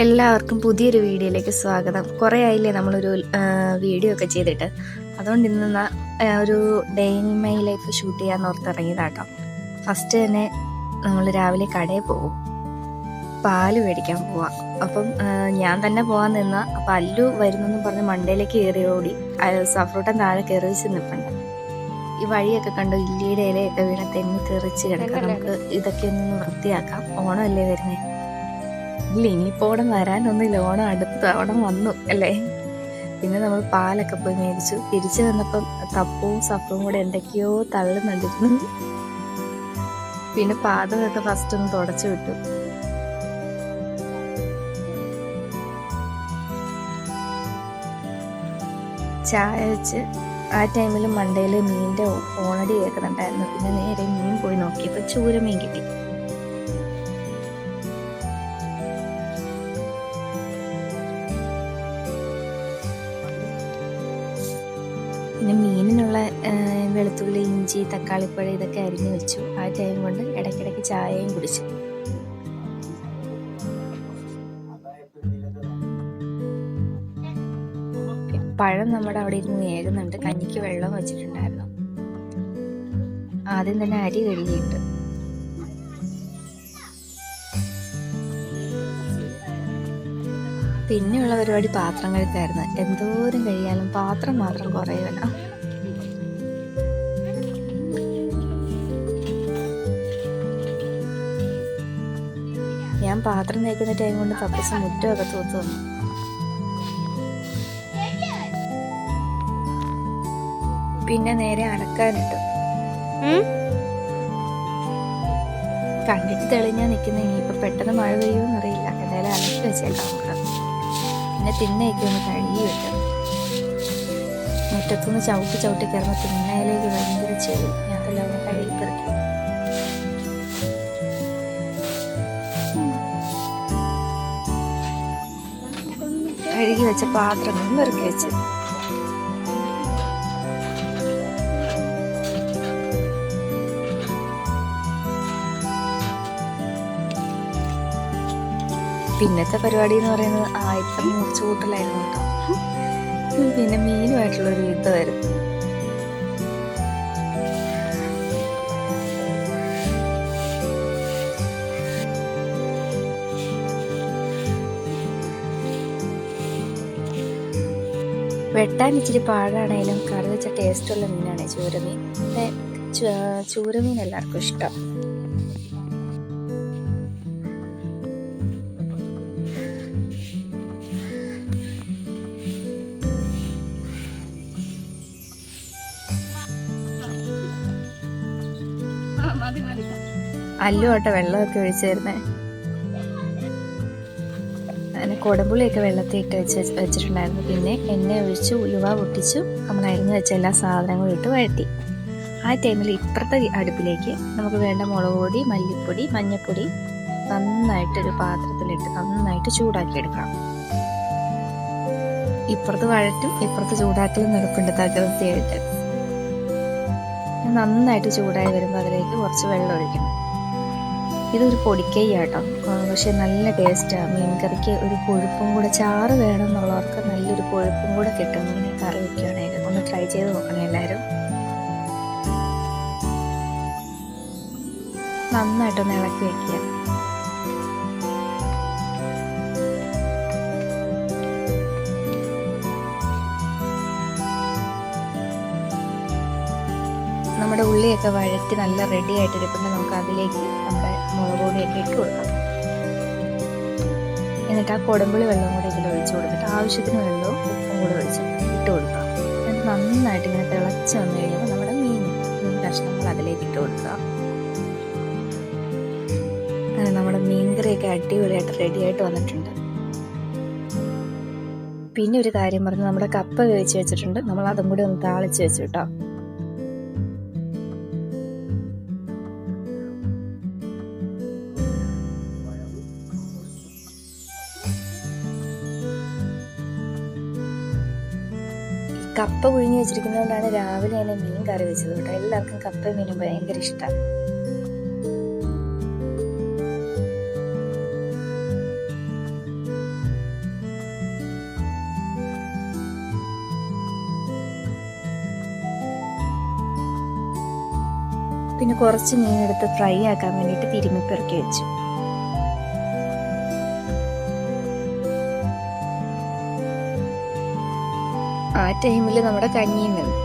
എല്ലാവർക്കും പുതിയൊരു വീഡിയോയിലേക്ക് സ്വാഗതം. കുറേ ആയില്ലേ നമ്മളൊരു വീഡിയോ ഒക്കെ ചെയ്തിട്ട്. അതുകൊണ്ട് ഇന്ന് ഒരു day in my life shoot ചെയ്യാൻ ഓർത്തിറങ്ങിയതാട്ടോ. ഫസ്റ്റ് തന്നെ നമ്മൾ രാവിലെ കടയിൽ പോകും, പാല് മേടിക്കാൻ പോവാം. അപ്പം ഞാൻ തന്നെ പോകാൻ നിന്ന അപ്പം അല്ലു വരുന്നെന്ന് പറഞ്ഞ് മണ്ടയിലേക്ക് കയറി ഓടി. സഫ്രൂട്ടൻ താഴെ കയറി വെച്ച് നിൽപ്പുണ്ട്. ഈ വഴിയൊക്കെ കണ്ടു, ഇല്ലിയുടെ ഇലയൊക്കെ വീണ തെന്നി തെറിച്ച് കിടക്കാം. നമുക്ക് ഇതൊക്കെ ഒന്ന് വൃത്തിയാക്കാം. ഓണമല്ലേ വരുന്നേ. ഇല്ല, ഇനിയിപ്പോൾ ഓണം വരാനൊന്നുമില്ല, ഓണം അടുത്ത ഓണം വന്നു അല്ലേ. പിന്നെ നമ്മൾ പാലൊക്കെ പോയി മേടിച്ചു. തിരിച്ചു വന്നപ്പം തപ്പവും സപ്പവും കൂടെ എന്തൊക്കെയോ തള്ളുന്നുണ്ടിരുന്നു. പിന്നെ പാദമൊക്കെ ഫസ്റ്റ് ഒന്ന് തുടച്ചു വിട്ടു. ചായ വെച്ച് ആ ടൈമിൽ മണ്ടയിൽ മീനിൻ്റെ ഓണടി കേൾക്കുന്നുണ്ടായിരുന്നു. പിന്നെ നേരെ മീൻ പോയി നോക്കിയപ്പോൾ ചൂരമീൻ കിട്ടി. പിന്നെ മീനിനുള്ള വെളുത്തുള്ളി, ഇഞ്ചി, തക്കാളിപ്പഴം ഇതൊക്കെ അരിഞ്ഞു വെച്ചു. ആ ടൈം കൊണ്ട് ഇടയ്ക്കിടയ്ക്ക് ചായയും കുടിച്ചു. പഴം നമ്മുടെ അവിടെ ഇരുന്ന് വേകുന്നുണ്ട്. കഞ്ഞിക്ക് വെള്ളം വെച്ചിട്ടുണ്ടായിരുന്നു. ആദ്യം തന്നെ അരി കഴുകിയിട്ട് പിന്നെയുള്ള പരിപാടി പാത്രം കഴുകായിരുന്നു. എന്തോരം കഴിയാലും പാത്രം മാത്രം കുറയുമല്ല. ഞാൻ പാത്രം തേക്കുന്ന ടൈം കൊണ്ട് തപ്പസ് മുറ്റമൊക്കെ തൂത്ത് വന്നു. പിന്നെ നേരെ അലക്കാനിട്ടു. കണ്ടിട്ട് തെളിഞ്ഞാൽ നിൽക്കുന്ന, ഇനിയിപ്പോ പെട്ടെന്ന് മഴ പെയ്യുമെന്ന് അറിയില്ല. എന്തായാലും അലക്കി വെച്ചേക്കാം നമുക്ക്. പിന്നെ തിണ്ണയൊക്കെ ഒന്ന് കഴുകി വെക്കണം. മുറ്റത്തുനിന്ന് ചവിട്ടി കയറുമ്പോൾ തിണ്ണയിലേക്ക് ഭയങ്കര ചെളി. ഞാൻ അതെല്ലാം ഒന്ന് കഴുകി പെറുക്കി. കഴുകി വെച്ച പാത്രങ്ങൾ പെറുക്കി വെച്ച് പിന്നത്തെ പരിപാടി എന്ന് പറയുന്നത് ആദ്യത്തെ മൂർച്ച കൂട്ടലായിരുന്നു കേട്ടോ. പിന്നെ മീനുമായിട്ടുള്ളൊരു യുദ്ധമായിരുന്നു. വെട്ടാൻ ഇച്ചിരി പാടാണേലും കറി വെച്ച ടേസ്റ്റുള്ള മീനാണ് ചൂരമീൻ. ചൂരമീൻ എല്ലാവർക്കും ഇഷ്ടം. അല്ലുമായിട്ട് വെള്ളമൊക്കെ ഒഴിച്ചിരുന്നേ. അങ്ങനെ കുടമ്പുളിയൊക്കെ വെള്ളത്തിൽ ഇട്ട് വെച്ചിട്ടുണ്ടായിരുന്നു. പിന്നെ എണ്ണ ഒഴിച്ചു, ഉലുവ പൊട്ടിച്ചു, നമ്മൾ അരിഞ്ഞു വെച്ച എല്ലാ സാധനങ്ങളും ഇട്ട് വഴറ്റി. ആ ടൈമിൽ ഇപ്പുറത്തെ അടുപ്പിലേക്ക് നമുക്ക് വേണ്ട മുളക് പൊടി, മല്ലിപ്പൊടി, മഞ്ഞൾപ്പൊടി നന്നായിട്ടൊരു പാത്രത്തിലിട്ട് നന്നായിട്ട് ചൂടാക്കിയെടുക്കണം. ഇപ്പുറത്ത് വഴറ്റും ഇപ്പുറത്ത് ചൂടാക്കലും നടപ്പുണ്ട് തകൃതിയായിട്ട്. നന്നായിട്ട് ചൂടായി വരുമ്പോൾ അതിലേക്ക് കുറച്ച് വെള്ളം ഒഴിക്കണം. ഇതൊരു പൊടിക്കൈയാട്ടോ, പക്ഷെ നല്ല ടേസ്റ്റാണ്. മീൻകറിക്ക് ഒരു കൊഴുപ്പും കൂടെ, ചാറ് വേണം എന്നുള്ളവർക്ക് നല്ലൊരു കൊഴുപ്പും കൂടെ കിട്ടും. ഇങ്ങനെ കറി വയ്ക്കുകയാണെങ്കിൽ ഒന്ന് ട്രൈ ചെയ്ത് നോക്കണം എല്ലാവരും. നന്നായിട്ടൊന്ന് ഇളക്കി വയ്ക്കുക. നമ്മുടെ ഉള്ളിയൊക്കെ വഴറ്റി നല്ല റെഡി ആയിട്ടിരിക്കുമ്പോൾ നമുക്ക് അതിലേക്ക് നമ്മുടെ മുളക് പൊടിയൊക്കെ ഇട്ട് കൊടുക്കാം. എന്നിട്ട് ആ കുടമ്പുളി വെള്ളം കൂടി ഇതിൽ ഒഴിച്ചു കൊടുത്തിട്ട് ആവശ്യത്തിന് വെള്ളവും ഉപ്പും കൂടെ ഒഴിച്ച് ഇട്ട് കൊടുക്കുക. എന്നിട്ട് നന്നായിട്ട് ഇങ്ങനെ തിളച്ച് വന്നു കഴിയുമ്പോൾ നമ്മുടെ മീൻ കഷ്ണങ്ങൾ അതിലേക്ക് ഇട്ട് കൊടുക്കുക. നമ്മുടെ മീൻകറിയൊക്കെ അടിപൊളിയായിട്ട് റെഡി ആയിട്ട് വന്നിട്ടുണ്ട്. പിന്നെ ഒരു കാര്യം പറഞ്ഞ്, നമ്മുടെ കപ്പ വേവിച്ച് വെച്ചിട്ടുണ്ട്. നമ്മൾ അതും കൂടി ഒന്ന് താളിച്ച് വെച്ചു കേട്ടോ. കപ്പ പുഴുങ്ങി വെച്ചിരിക്കുന്നതുകൊണ്ടാണ് രാവിലെ തന്നെ മീൻ കറി വെച്ചത് കേട്ടോ. എല്ലാവർക്കും കപ്പയും മീനും ഭയങ്കര ഇഷ്ടമാണ്. പിന്നെ കുറച്ച് മീനെടുത്ത് ഫ്രൈ ആക്കാൻ വേണ്ടിയിട്ട് തിരുമ്മി പെറുക്കി വെച്ചു. ആ ടൈമിൽ നമ്മുടെ കഞ്ഞിയും വന്നു.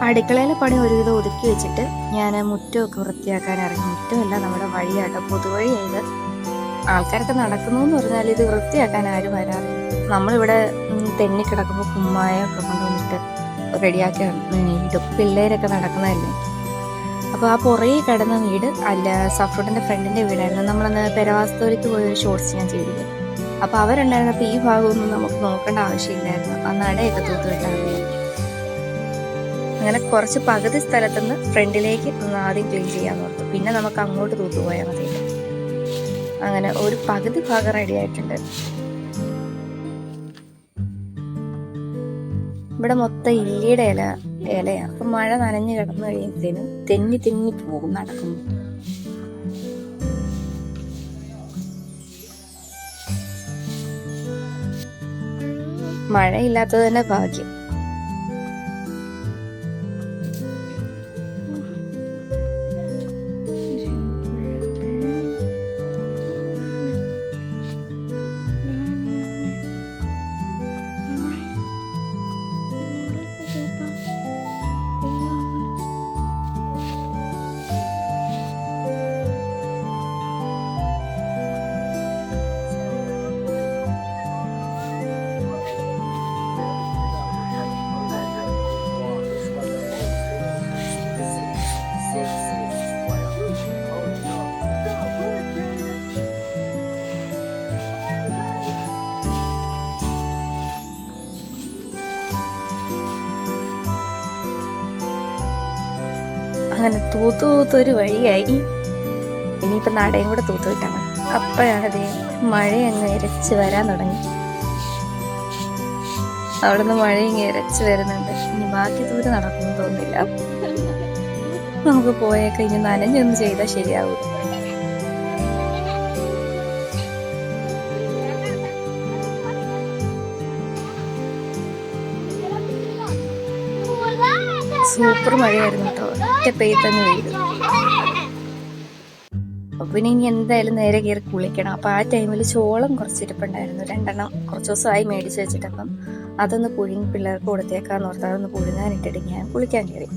അടുക്കളയിലെ പണി ഒരുവിധം ഒതുക്കി വെച്ചിട്ട് ഞാൻ മുറ്റമൊക്കെ വൃത്തിയാക്കാൻ ഇറങ്ങി. മുറ്റമല്ല, നമ്മുടെ വഴിയാട്ടോ, പൊതുവഴിയായത്. ആൾക്കാരൊക്കെ നടക്കുന്നു എന്ന് പറഞ്ഞാൽ ഇത് വൃത്തിയാക്കാൻ ആരും വരാറില്ല. നമ്മളിവിടെ തെന്നിക്കിടക്കുമ്പോൾ കുമ്മായൊക്കെ കൊണ്ടുവന്നിട്ട് റെഡിയാക്കി ഇടും. പിള്ളേരൊക്കെ നടക്കുന്നതല്ലേ. അപ്പോൾ ആ പുറകെ കിടന്ന വീട് അല്ല, സഫ്രൂട്ടിൻ്റെ ഫ്രണ്ടിൻ്റെ വീടായിരുന്നു. നമ്മളന്ന് പെരവാസ്തോലിക്ക് പോയൊരു ഷോർട്സ് ഞാൻ ചെയ്തില്ലേ. അപ്പോൾ അവരുണ്ടായിരുന്നപ്പോൾ ഈ ഭാഗമൊന്നും നമുക്ക് നോക്കേണ്ട ആവശ്യമില്ലായിരുന്നു. ആ നടയൊക്കെ തൂത്തുവിട്ടാൽ മതി. അങ്ങനെ കുറച്ച് പകുതി സ്ഥലത്തുനിന്ന് ഫ്രണ്ടിലേക്ക് ഒന്ന് ആദ്യം ക്ലീൻ ചെയ്യാൻ ഓർത്തു. പിന്നെ നമുക്ക് അങ്ങോട്ട് തൂത്തുപോയാൽ മതി. അങ്ങനെ ഒരു പകുതി ഭാഗം റെഡി ആയിട്ടുണ്ട്. ഇവിടെ മൊത്തം ഇല്ലിയുടെ ഇലയാണ്. അപ്പം മഴ നനഞ്ഞു കിടന്നു കഴിയുമ്പോഴത്തേനും തെന്നി തെന്നി പോകും നടക്കുന്നു. മഴയില്ലാത്തത് തന്നെ ഭാഗ്യം. അങ്ങനെ തൂത്തൊരു വഴിയായി. ഇനിയിപ്പോ നടയും കൂടെ തൂത്തുവിട്ടാണ്. അപ്പോഴാണത് മഴ അങ്ങ് ഇരച്ച് വരാൻ തുടങ്ങി. അവിടുന്ന് മഴ ഇങ്ങനെ ഇരച്ച് വരുന്നുണ്ട്. ഇനി ബാക്കി ദൂരം നടക്കുമെന്ന് തോന്നുന്നില്ല. നമുക്ക് പോയേക്ക, ഇനി നനഞ്ഞൊന്നും ചെയ്താൽ ശരിയാവും. സൂപ്പർ മഴയായിരുന്നു കേട്ടോ. ഒറ്റ പെയ്ത്തങ്ങ് പെയ്തു. അപ്പൊ പിന്നെ ഇനി എന്തായാലും നേരെ കയറി കുളിക്കണം. അപ്പൊ ആ ടൈമിൽ ചോളം കുറച്ചിരിപ്പുണ്ടായിരുന്നു. 2 എണ്ണം കുറച്ച് ദിവസമായി മേടിച്ച് വെച്ചിട്ടപ്പം അതൊന്ന് പുഴുങ്ങി പിള്ളേർക്ക് കൊടുത്തേക്കാന്ന് ഓർത്ത് അതൊന്ന് പുഴുങ്ങാനിട്ടിട്ട് ഞാൻ കുളിക്കാൻ കയറി.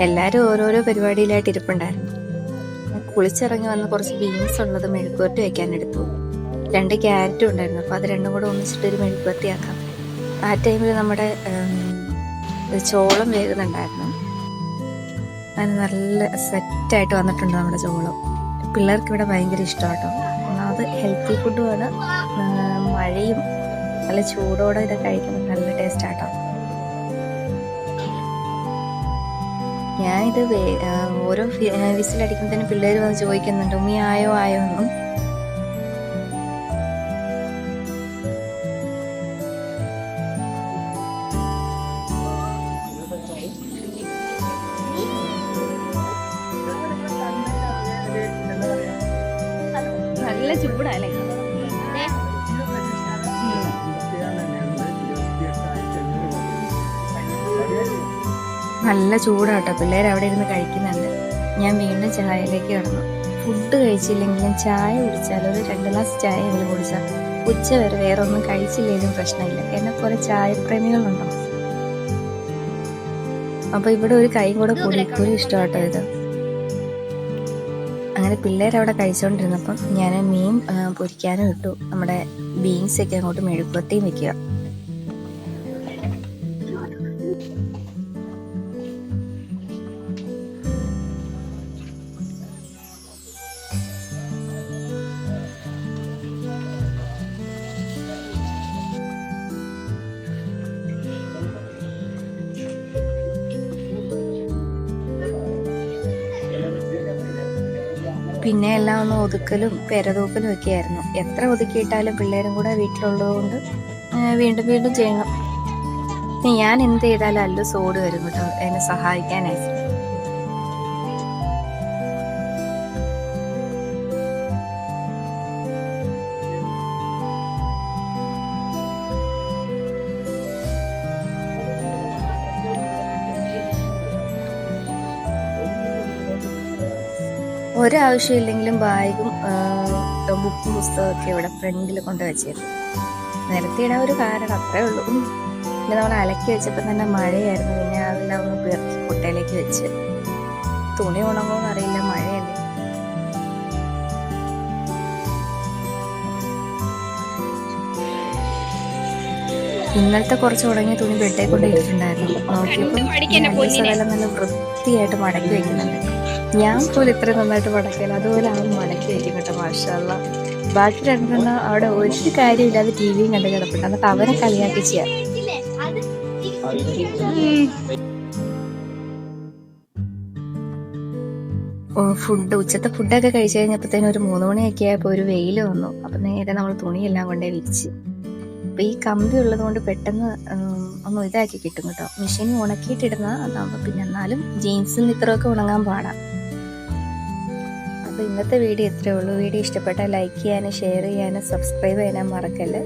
എല്ലാരും ഓരോരോ പരിപാടിയിലായിട്ട് ഇരിപ്പുണ്ടായിരുന്നു. കുളിച്ചിറങ്ങി വന്ന് കുറച്ച് ബീൻസ് ഉള്ളത് മെഴുക്കുവരട്ടി വെക്കാൻ എടുത്തു. 2 ക്യാരറ്റും ഉണ്ടായിരുന്നു. അപ്പോൾ അത് രണ്ടും കൂടെ ഒന്നിച്ചിട്ടൊരു മെഴുക്കുവരട്ടിയാക്കാം. ആ ടൈമിൽ നമ്മുടെ ചോളം വേകുന്നുണ്ടായിരുന്നു. അതിന് നല്ല സെറ്റായിട്ട് വന്നിട്ടുണ്ട് നമ്മുടെ ചോളം. പിള്ളേർക്ക് ഇവിടെ ഭയങ്കര ഇഷ്ടമാട്ടോ. അത് ഹെൽത്തി ഫുഡുമാണ്. മഴയും നല്ല ചൂടോടെ ഇത് കഴിക്കുമ്പോൾ നല്ല ടേസ്റ്റാട്ടോ. ഞാനിത് ഓരോ വിസിലടിക്കുമ്പോഴത്തേനും പിള്ളേർ വന്ന് ചോദിക്കുന്നുണ്ട്, ഉമ്മി ആയോ ആയോ എന്നും. നല്ല ചൂടല്ലേ. നല്ല ചൂടാട്ടോ. പിള്ളേർ അവിടെ ഇരുന്ന് കഴിക്കുന്നുണ്ട്. ഞാൻ വീണ്ടും ചായയിലേക്ക് കടന്നു. ഫുഡ് കഴിച്ചില്ലെങ്കിലും ചായ കുടിച്ചാൽ ഒരു 2 ഗ്ലാസ് ചായ എങ്കിലും കുടിച്ചാൽ ഉച്ച വരെ വേറെ ഒന്നും കഴിച്ചില്ലെങ്കിലും പ്രശ്നമില്ല. എന്നെ പോലെ ചായപ്രേമികളുണ്ടോ? അപ്പൊ ഇവിടെ ഒരു കൈ കൂടെ പുളിക്കൂരി ഇഷ്ടമാട്ടോ ഇത്. അങ്ങനെ പിള്ളേരവിടെ കഴിച്ചുകൊണ്ടിരുന്നപ്പം ഞാൻ മീൻ പൊരിക്കാനും ഇട്ടു. നമ്മുടെ ബീൻസൊക്കെ അങ്ങോട്ട് മെഴുക്കുവരട്ടിയും വെക്കുക. പിന്നെ എല്ലാം ഒന്ന് ഒതുക്കലും പെരതൂക്കലും ഒക്കെ ആയിരുന്നു. എത്ര ഒതുക്കിയിട്ടാലും പിള്ളേരും കൂടെ വീട്ടിലുള്ളത് കൊണ്ട് വീണ്ടും വീണ്ടും ചെയ്യണം. ഞാൻ എന്ത് ചെയ്താലും അല്ലു സോഡ് വരും കേട്ടോ എന്നെ സഹായിക്കാനായിട്ട്. ഒരാവശ്യമില്ലെങ്കിലും ബാഗും ബുക്കും പുസ്തകമൊക്കെ ഇവിടെ ഫ്രണ്ടിൽ കൊണ്ട് വെച്ചിരുന്നു. നിരത്തിയിടാൻ ഒരു കാരണം, അത്രേ ഉള്ളൂ. പിന്നെ നമ്മൾ അലക്കി വെച്ചപ്പോൾ തന്നെ മഴയായിരുന്നു. പിന്നെ അതെല്ലാം ഒന്ന് പിറക്കി കുട്ടയിലേക്ക് വെച്ച്. തുണി ഉണങ്ങുമെന്ന് അറിയില്ല, മഴയല്ലേ. ഇന്നലത്തെ കുറച്ച് ഉണങ്ങിയ തുണി ബെഡേ കൊണ്ട് ഇട്ടിട്ടുണ്ടായിരുന്നു. നോക്കിയപ്പോൾ അതെല്ലാം നല്ല വൃത്തിയായിട്ട് മടക്കി വെക്കുന്നുണ്ട്. ഞാൻ പോലും ഇത്രയും നന്നായിട്ട് മടക്കില്ല, അതുപോലെ അവൻ മടക്കി വെക്കും കേട്ടോ, മാഷാഅല്ലാ. ബാക്കി രണ്ടെണ്ണം അവിടെ ഒരു കാര്യമില്ലാതെ ടി വിയും കണ്ട് കിടപ്പുണ്ട്. എന്നിട്ട് അവരെ കളിയാക്കി ചെയ്യാം. ഉച്ചത്തെ ഫുഡൊക്കെ കഴിച്ചു കഴിഞ്ഞപ്പോഴത്തേനും ഒരു 3 മണിയൊക്കെ ആയപ്പോൾ ഒരു വെയിൽ വന്നു. അപ്പം നേരെ നമ്മൾ തുണിയെല്ലാം കൊണ്ടേ വിരിച്ച്. അപ്പം ഈ കമ്പി ഉള്ളത് കൊണ്ട് പെട്ടെന്ന് ഒന്ന് ഇതാക്കി കിട്ടും കേട്ടോ. മെഷീനിൽ ഉണക്കിയിട്ടിടുന്ന അതാകുമ്പോൾ പിന്നെ എന്നാലും ജീൻസും നിക്കറൊക്കെ ഉണങ്ങാൻ പാടാം. അപ്പോൾ ഇന്നത്തെ വീഡിയോ ഇത്രയേ ഉള്ളൂ. വീഡിയോ ഇഷ്ടപ്പെട്ടാൽ ലൈക്ക് ചെയ്യാനും ഷെയർ ചെയ്യാനും സബ്സ്ക്രൈബ് ചെയ്യാനും മറക്കല്ലേ.